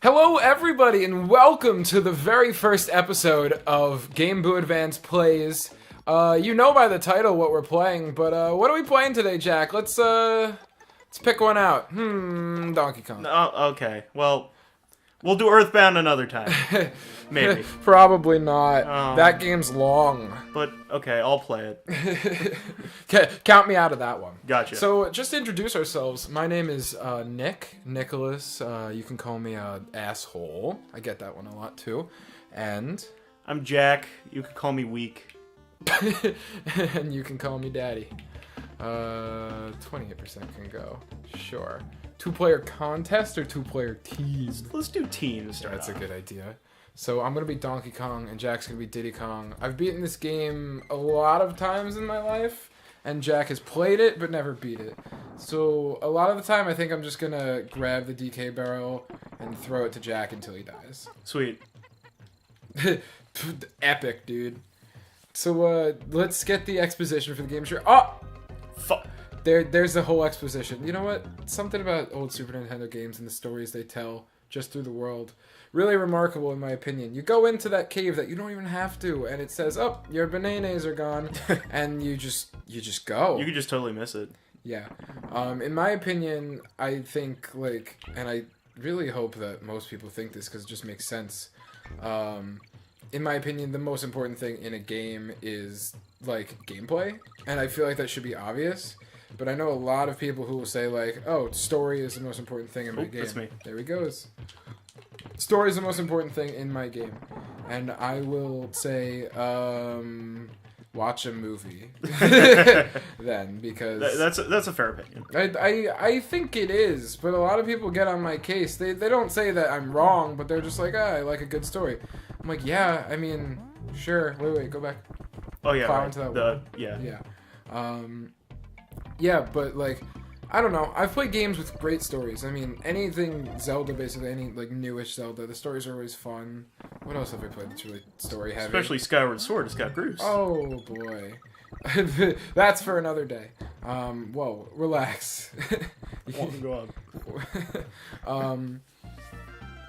Hello, everybody, and welcome to the very first episode of Gameboo Advance Plays. You know by the title what we're playing, but what are we playing today, Jack? Let's pick one out. Donkey Kong. Oh, okay. Well, we'll do Earthbound another time. Maybe. Probably not. That game's long. But, okay, I'll play it. Count me out of that one. Gotcha. So, just to introduce ourselves, my name is Nicholas. You can call me asshole. I get that one a lot, too. And... I'm Jack. You could call me Weak. And you can call me Daddy. 28% can go. Sure. 2-player contest or 2-player teams? Let's do teams. That's a good idea. So I'm going to be Donkey Kong and Jack's going to be Diddy Kong. I've beaten this game a lot of times in my life, and Jack has played it but never beat it. So a lot of the time I think I'm just going to grab the DK barrel and throw it to Jack until he dies. Sweet. Epic, dude. So let's get the exposition for the game. Sure. Oh! Fuck. There's the whole exposition. You know what? Something about old Super Nintendo games and the stories they tell just through the world. Really remarkable, in my opinion. You go into that cave that you don't even have to, and it says, "Oh, your bananas are gone," and you just go. You could just totally miss it. Yeah. In my opinion, I think, and I really hope that most people think this because it just makes sense. In my opinion, the most important thing in a game is, gameplay, and I feel like that should be obvious. But I know a lot of people who will say, "Oh, story is the most important thing in my game." That's me. There he goes. Story is the most important thing in my game. And I will say, watch a movie. Then, because... That's a fair opinion. I think it is, but a lot of people get on my case. They don't say that I'm wrong, but they're just like, I like a good story. I'm like, yeah, I mean, sure. Wait, go back. Oh, yeah, Plow right. into that Yeah. Yeah. Yeah, but, I don't know. I've played games with great stories. I mean, anything Zelda, basically, any, newish Zelda, the stories are always fun. What else have I played that's really story-heavy? Especially Skyward Sword, it's got grooves. Oh, boy. That's for another day. Whoa, relax. Go on.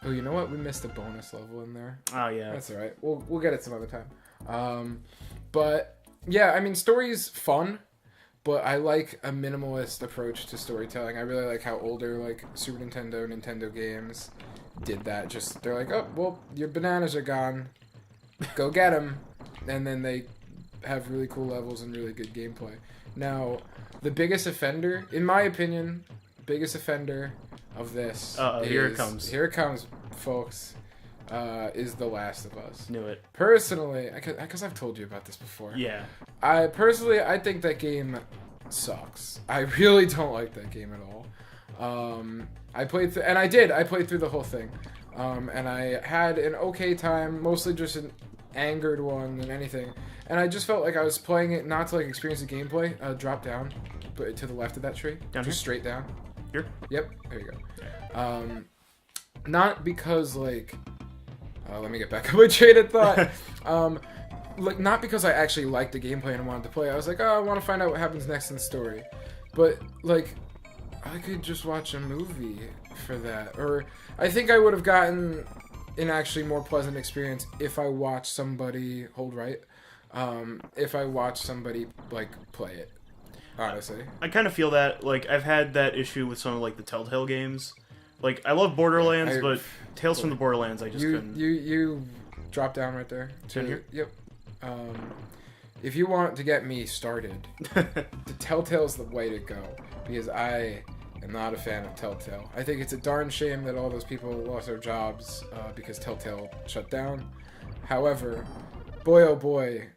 Oh, you know what? We missed a bonus level in there. Oh, yeah. That's alright. We'll get it some other time. But, yeah, I mean, story's fun. But I like a minimalist approach to storytelling. I really like how older, Super Nintendo games did that. Just, they're like, oh, well, your bananas are gone. Go get them. And then they have really cool levels and really good gameplay. Now, the biggest offender, in my opinion, of this here it comes. Here it comes, folks. Is The Last of Us. Knew it. Personally, because I've told you about this before. Yeah. I think that game sucks. I really don't like that game at all. I played through the whole thing. And I had an okay time, mostly just an angered one than anything. And I just felt like I was playing it not to experience the gameplay. Drop down, but to the left of that tree. Down just here? Straight down. Here? Yep, there you go. Not because let me get back on my train of thought. Not because I actually liked the gameplay and wanted to play. I was like, oh, I want to find out what happens next in the story. But, I could just watch a movie for that. Or, I think I would have gotten an actually more pleasant experience if I watched somebody, hold right, if I watched somebody, play it. Honestly. I kind of feel that, I've had that issue with some of, the Telltale games. I love Borderlands, but Tales from the Borderlands, I just couldn't. You drop down right there. Here? Yep. If you want to get me started, the Telltale's the way to go, because I am not a fan of Telltale. I think it's a darn shame that all those people lost their jobs because Telltale shut down. However, boy oh boy,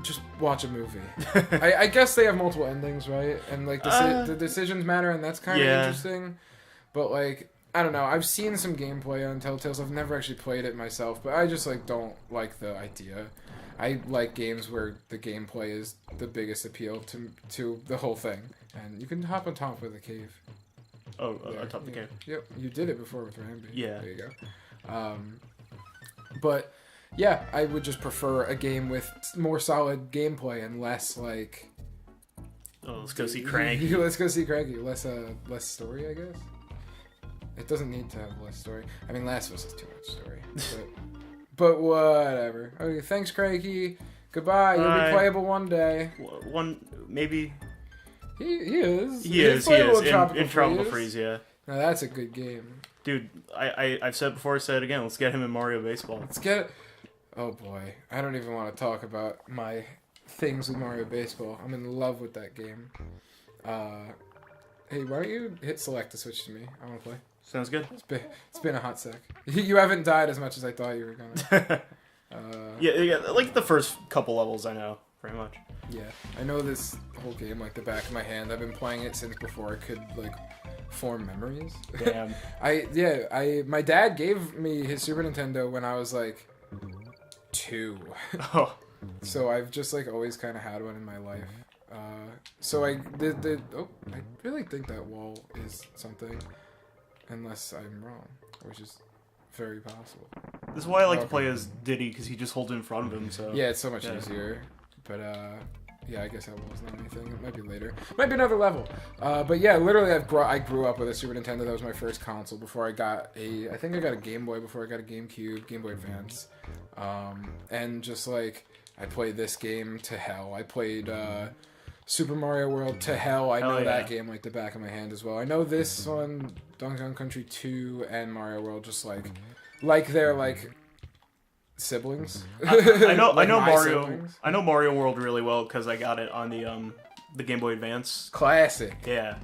just watch a movie. I guess they have multiple endings, right? And the decisions matter, and that's kind of interesting. But I don't know. I've seen some gameplay on Telltales. I've never actually played it myself, but I just don't like the idea. I like games where the gameplay is the biggest appeal to the whole thing, and you can hop on top of the cave. Oh, on top of the cave. Yep, you did it before with Rambi. Yeah. There you go. But yeah, I would just prefer a game with more solid gameplay and less Oh, let's go see Cranky. Let's go see Cranky. Less story, I guess. It doesn't need to have less story. I mean, Last of Us has too much story. But whatever. Okay, thanks, Craigie. Goodbye. You'll be playable one day. Maybe. He is. He is. In Tropical Freeze, yeah. Now that's a good game. Dude, I've said before, I said it again. Let's get him in Mario Baseball. Let's get it. Oh boy, I don't even want to talk about my things with Mario Baseball. I'm in love with that game. Hey, why don't you hit select to switch to me? I want to play. Sounds good. It's been a hot sec. You haven't died as much as I thought you were gonna. Yeah, like the first couple levels I know, pretty much. Yeah, I know this whole game like the back of my hand. I've been playing it since before I could like form memories. Damn. My dad gave me his Super Nintendo when I was like 2. Oh. So I've just like always kind of had one in my life. So I really think that wall is something, unless I'm wrong, which is very possible. This is why I like to play as Diddy, because he just holds it in front of him. So yeah, it's so much easier. But yeah, I guess that wall's not anything. It might be later. Might be another level. But yeah, literally, I grew up with a Super Nintendo. That was my first console before I got I think I got a Game Boy before I got a GameCube, Game Boy Advance, and just like I played this game to hell. I played Super Mario World to hell. I know that game like the back of my hand as well. I know this one, Donkey Kong Country 2 and Mario World, just like they're like siblings. I know like Mario. Siblings. I know Mario World really well because I got it on the Game Boy Advance. Classic. Yeah,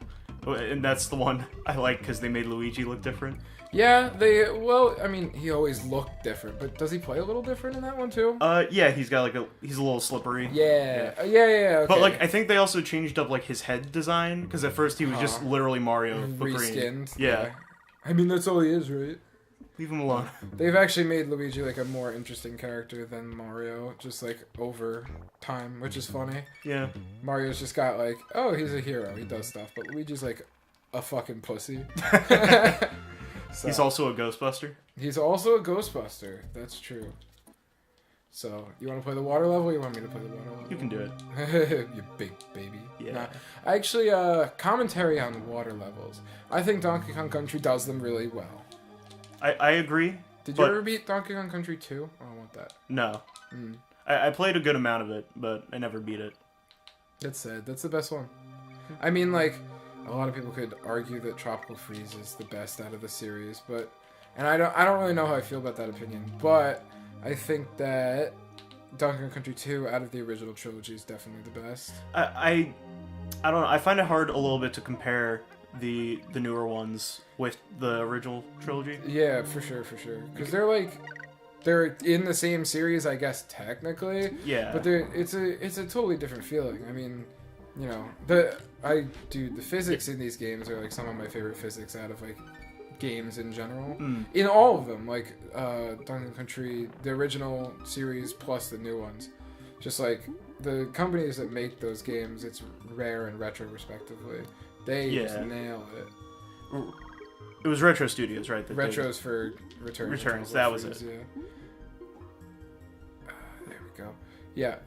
and that's the one I like because they made Luigi look different. Yeah, I mean, he always looked different, but does he play a little different in that one too? Yeah, he's got he's a little slippery. Yeah. Okay. But like, I think they also changed up like his head design because at first he was just literally Mario but reskinned. Green. Yeah. I mean, that's all he is, right? Leave him alone. They've actually made Luigi like a more interesting character than Mario, just like over time, which is funny. Yeah. Mario's just got like, oh, he's a hero, he does stuff, but Luigi's like a fucking pussy. So, he's also a Ghostbuster. He's also a Ghostbuster. That's true. So, you want to play the water level or you want me to play the water level? You can do it. You big baby. Yeah. Nah. Actually, commentary on water levels. I think Donkey Kong Country does them really well. I agree. Did you ever beat Donkey Kong Country 2? I don't want that. No. I played a good amount of it, but I never beat it. That's sad. That's the best one. I mean, like, a lot of people could argue that Tropical Freeze is the best out of the series, and I don't really know how I feel about that opinion, but I think that Donkey Kong Country 2 out of the original trilogy is definitely the best. I don't know. I find it hard a little bit to compare the newer ones with the original trilogy. Yeah, for sure, because they're in the same series, I guess technically. Yeah. But it's a totally different feeling. I mean, you know, the physics in these games are like some of my favorite physics out of like games in general. In all of them, like Donkey Kong Country, the original series plus the new ones. Just like the companies that make those games, it's Rare and Retro respectively. They just nail it. It was Retro Studios, right? Retros for Returns. That was it. Yeah. There we go. Yeah.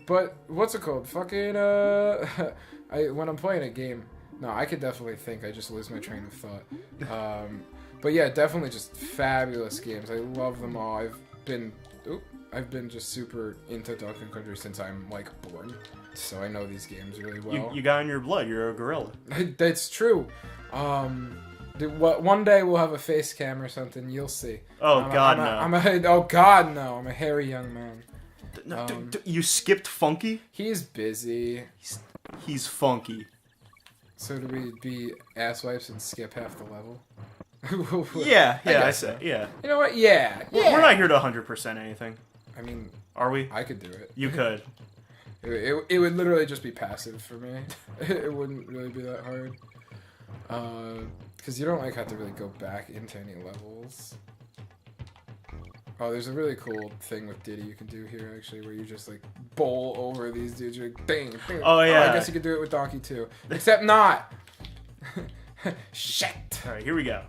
But what's it called? Fucking when I'm playing a game, no, I could definitely think. I just lose my train of thought. But yeah, definitely just fabulous games. I love them all. I've been just super into Donkey Kong Country since I'm like born, so I know these games really well. You got in your blood. You're a gorilla. That's true. One day we'll have a face cam or something. You'll see. Oh God, no! Oh God, no! I'm a hairy young man. No, you skipped Funky? He's busy. He's funky. So do we be asswipes and skip half the level? I said, yeah. You know what? Yeah. We're not here to 100% anything. I mean, are we? I could do it. You could. It would literally just be passive for me. It wouldn't really be that hard. Because you don't like have to really go back into any levels. Oh, there's a really cool thing with Diddy you can do here, actually, where you just, like, bowl over these dudes. You're like, dang. Oh, yeah. I guess you could do it with Donkey, too. Except not! Shit! Alright, here we go.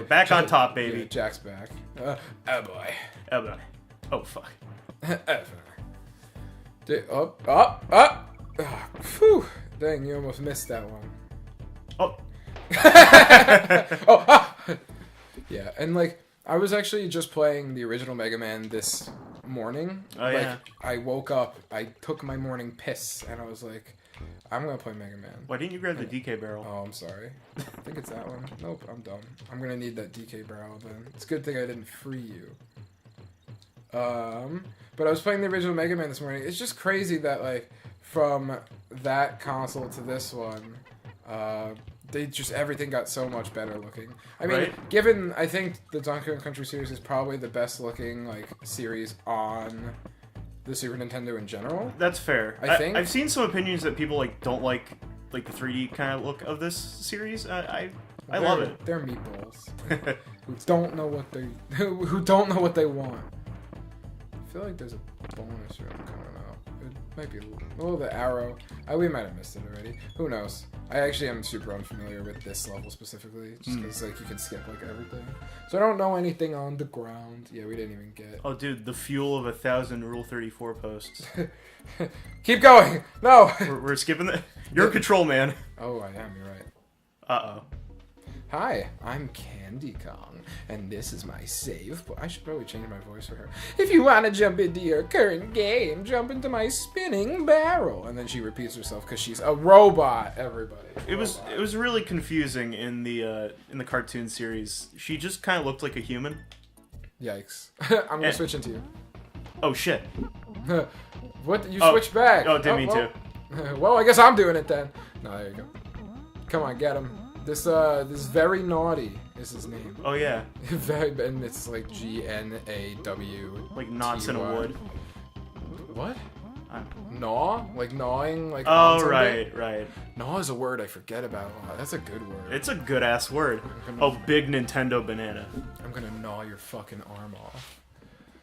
Back on top, baby. Yeah, Jack's back. Oh, boy. Oh, boy. Oh, fuck. Up! Oh, phew! Dang, you almost missed that one. Oh. Oh! and like I was actually just playing the original Mega Man this morning. Oh yeah. I woke up, I took my morning piss, and I was like, I'm gonna play Mega Man. Why didn't you grab the DK barrel? Oh, I'm sorry. I think it's that one. Nope, I'm dumb. I'm gonna need that DK barrel then. It's a good thing I didn't free you. But I was playing the original Mega Man this morning. It's just crazy that like from that console to this one, everything got so much better looking. I mean, given I think the Donkey Kong Country series is probably the best looking like series on the Super Nintendo in general. That's fair. I think I've seen some opinions that people like don't like the 3D kind of look of this series. I love it. They're meatballs who don't know what they who don't know what they want. I feel like there's a bonus room coming up. It might be the arrow. We might have missed it already. Who knows? I actually am super unfamiliar with this level specifically, just because like you can skip like everything. So I don't know anything on the ground. Yeah, we didn't even get. Oh, dude, the fuel of 1,000 Rule 34 posts. Keep going. No. We're skipping the. You're in control, man. Oh, I am. You're right. Uh oh. Hi, I'm Candy Kong, and this is my save. I should probably change my voice for her. If you want to jump into your current game, jump into my spinning barrel. And then she repeats herself because she's a robot. Everybody. It was really confusing in the cartoon series. She just kind of looked like a human. Yikes! I'm gonna switch into you. Oh shit! What? You switched back? Oh, didn't mean to. Well, I guess I'm doing it then. No, there you go. Come on, get him. This very naughty is his name. Oh yeah. And it's like GNAW. Like knots in a wood. What? Gnaw? Like gnawing? Like oh right. Gnaw is a word I forget about a lot. That's a good word. It's a good ass word. Oh, big Nintendo banana. I'm gonna gnaw your fucking arm off.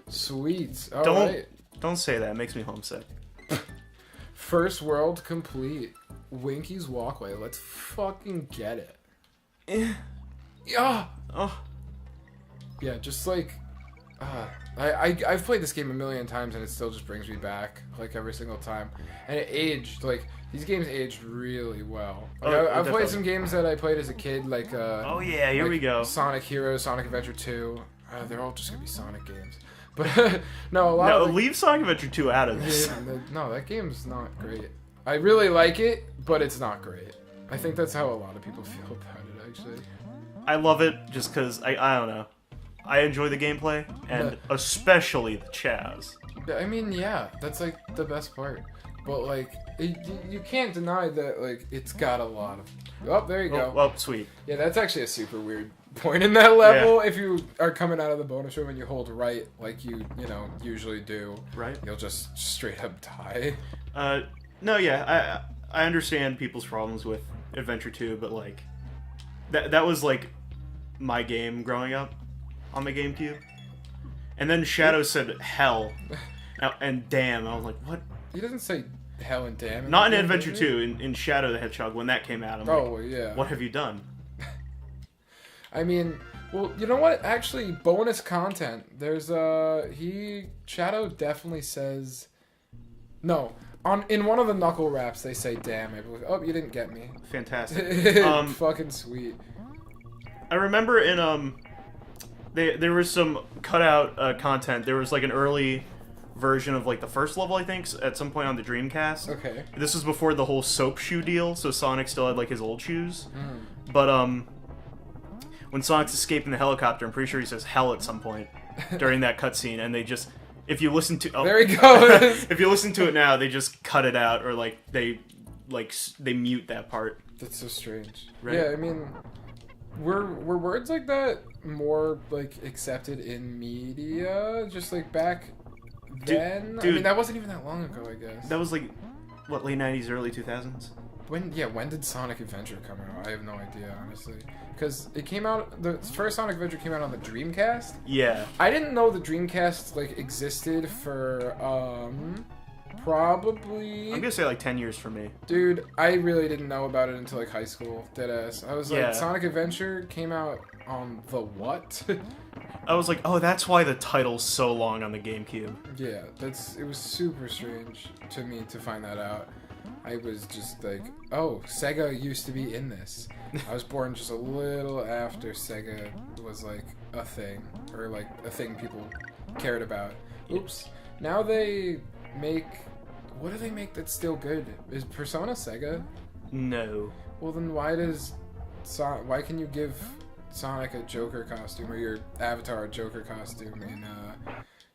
Sweet. Alright. Don't say that. It makes me homesick. First world complete. Winky's Walkway. Let's fucking get it. Yeah. Oh. Yeah, just like I've played this game a million times and it still just brings me back like every single time. And it aged like these games aged really well. Like, I've played some games that I played as a kid like oh yeah, here we go. Sonic Heroes, Sonic Adventure 2. They're all just gonna be Sonic games. But no, leave Sonic Adventure 2 out of this. No, that game's not great. I really like it, but it's not great. I think that's how a lot of people feel about it, actually. I love it just because, I don't know. I enjoy the gameplay, and especially the Chaz. I mean, yeah, that's, like, the best part. But, like, you can't deny that, like, it's got a lot of... Oh, there you go. Oh, sweet. Yeah, that's actually a super weird point in that level. Yeah. If you are coming out of the bonus room and you hold right, like you usually do, right, you'll just straight up die. No, yeah, I understand people's problems with Adventure 2, but like that was like my game growing up on my GameCube. And then Shadow said hell and damn. I was like, what? He doesn't say hell and damn. Not in Adventure 2, in Shadow the Hedgehog when that came out. I'm like, yeah. What have you done? I mean, well, you know what? Actually, bonus content. There's Shadow definitely says no. In one of the knuckle raps, they say, "Damn!" Oh, you didn't get me. Fantastic. Fucking sweet. I remember in there was some cutout content. There was like an early version of like the first level, I think, at some point on the Dreamcast. Okay. This was before the whole soap shoe deal, so Sonic still had like his old shoes. But when Sonic's escaping the helicopter, I'm pretty sure he says hell at some point during that cutscene, and they just. If you listen to there he goes. If you listen to it now, they just cut it out or like they mute that part. That's so strange. Right? Yeah, I mean, were words like that more like accepted in media? Just like back then? Dude, I mean, that wasn't even that long ago, I guess. That was like what, late 90s, early 2000s? When did Sonic Adventure come out? I have no idea, honestly. Because it came out, the first Sonic Adventure came out on the Dreamcast? Yeah. I didn't know the Dreamcast, like, existed for, probably... I'm gonna say, like, 10 years for me. Dude, I really didn't know about it until, like, high school. Deadass. I was like, Sonic Adventure came out on the what? I was like, oh, that's why the title's so long on the GameCube. Yeah, it was super strange to me to find that out. I was just like, oh, Sega used to be in this. I was born just a little after Sega was like a thing, or like a thing people cared about. Oops. Now they make... What do they make that's still good? Is Persona Sega? No. Well, then why does... Why can you give Sonic a Joker costume, or your avatar a Joker costume in,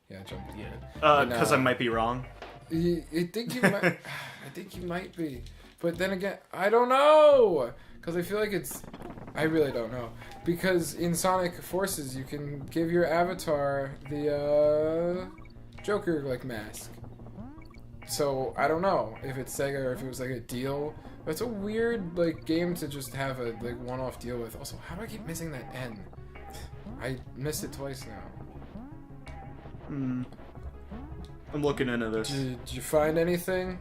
Yeah, jump to it. Because I might be wrong. I think you might... I think you might be. But then again, I don't know! Because I feel like it's... I really don't know. Because in Sonic Forces, you can give your avatar the, Joker, like, mask. So, I don't know if it's Sega or if it was, like, a deal. But it's a weird, like, game to just have a, like, one-off deal with. Also, how do I keep missing that N? I missed it twice now. I'm looking into this. Did you find anything?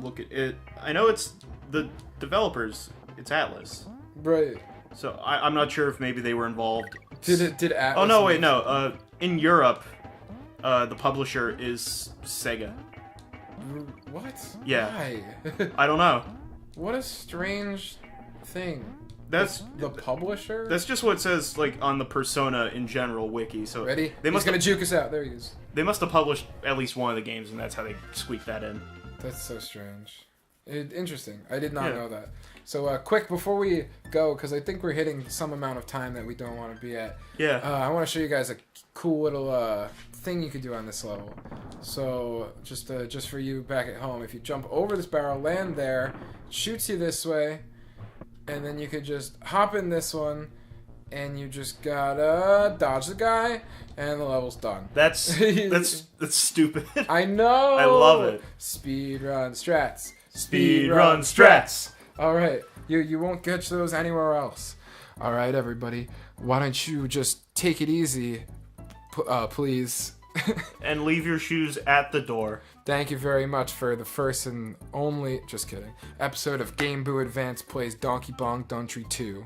Look at it. I know it's the developers. It's Atlas. Right. So I'm not sure if maybe they were involved. Did Atlas... Oh no, wait, no. In Europe, the publisher is Sega. What? Yeah. Why? I don't know. What a strange thing. That's the publisher? That's just what it says, like, on the Persona in general wiki. So ready? They must He's gonna juke us out. There he is. They must have published at least one of the games, and that's how they squeaked that in. That's so strange. Interesting. I did not know that. So, quick, before we go, because I think we're hitting some amount of time that we don't want to be at. Yeah. I want to show you guys a cool little thing you could do on this level. So, just for you back at home, if you jump over this barrel, land there, shoots you this way, and then you could just hop in this one, and you just gotta dodge the guy, and the level's done. That's stupid. I know. I love it. Speedrun strats. Speedrun strats. All right, you won't catch those anywhere else. All right, everybody, why don't you just take it easy, please? And leave your shoes at the door. Thank you very much for the first and only, just kidding, episode of Gameboo Advance Plays Donkey Kong Country 2.